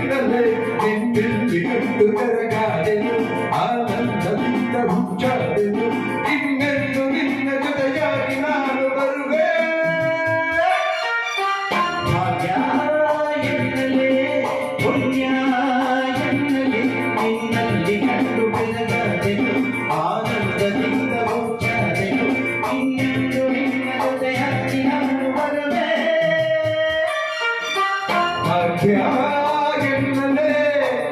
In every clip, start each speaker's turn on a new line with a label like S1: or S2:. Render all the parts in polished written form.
S1: ಎನ್ನಲೆ ನಿನ್ನಲ್ಲಿ ಕಂಡು ಕರಗಾದೆನು ಆನಂದದಿಂದ ಹುಚ್ಚಾದೆನು ಇನ್ನೆಂದು ನಿನ್ನ ಜೊತೆಯಾಗಿ ನಾನು ಬರುವೆ ಭಾಗ್ಯ ಎನ್ನಲೆ ಪುಣ್ಯ ಎನ್ನಲೆ ನಿನ್ನಲ್ಲಿ ಕಂಡು ಬೆರಗಾದೆನು ಆನಂದದಿಂದ ಹುಚ್ಚಾದೆನು ಇನ್ನೆಂದು ನಿನ್ನ ಜೊತೆಯಾಗಿ ನಾನು ಬರುವೆ ಭಾಗ್ಯ ಎನ್ನಲೆ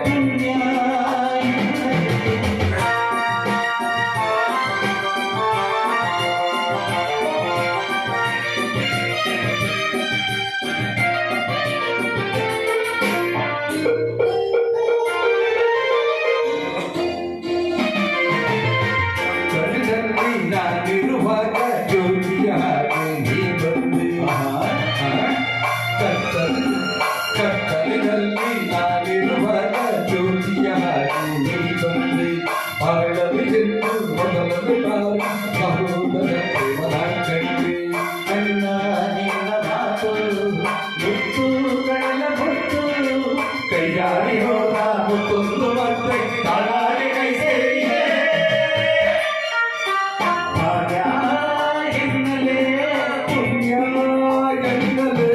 S1: ಪುಣ್ಯ ಕಲಿನಲ್ಲಿ ನಾನಿರುವಾಗ ಜ್ಯೋತಿಯ ಹಾಗೆ ನೀ ಬಂದೆ ಕತ್ತಲಿನಲ್ಲಿ ನಾನಿರುವಾಗ ಜ್ಯೋತಿಯ ಹಾಗೆ ನೀ ಬಂದೆ ಬಾಳವಿದೆಂದು ಮೊದಲನೇ ಬಾರಿ ಸಹೋದರ ಪ್ರೇಮನ ಕಂಡೆ ಕಣ್ಣ ನಿನ್ನ ಮಾತು ಮುತ್ತು ಕಡಲ ಮುತ್ತು ಕೈಯಾರಿ ಹೋದ ಮುತ್ತೊಂದು ಮತ್ತೆ ತಾಳಾಡಿ ಕೈ ಸೇರಿದೆ ಭಾಗ್ಯ ಎನ್ನಲೆ ಪುಣ್ಯ ಎನ್ನಲೆ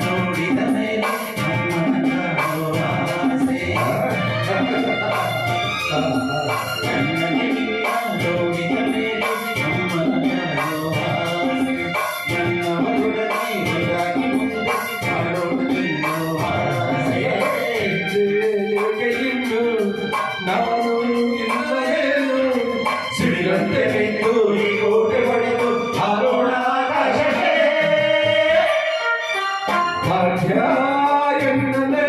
S1: ನೋಡಿದ ಮೇಲೆ ನೋಡಿದ ಮೇಲೆ ನನ್ನವರೊಡನೆ ಮುಂದೆ ಮಾಡೋದನ್ನು ಇನ್ನು ನಾನು ಇಲ್ಲ ಏನು ಸಿಡಿದಂತೆ ನಿಂತು ಈ ಕೋಟೆ ಹೊಡೆದು ಹಾರೋಣ ಆಕಾಶಕ್ಕೆ ಭಾಗ್ಯ ಎನ್ನಲೆ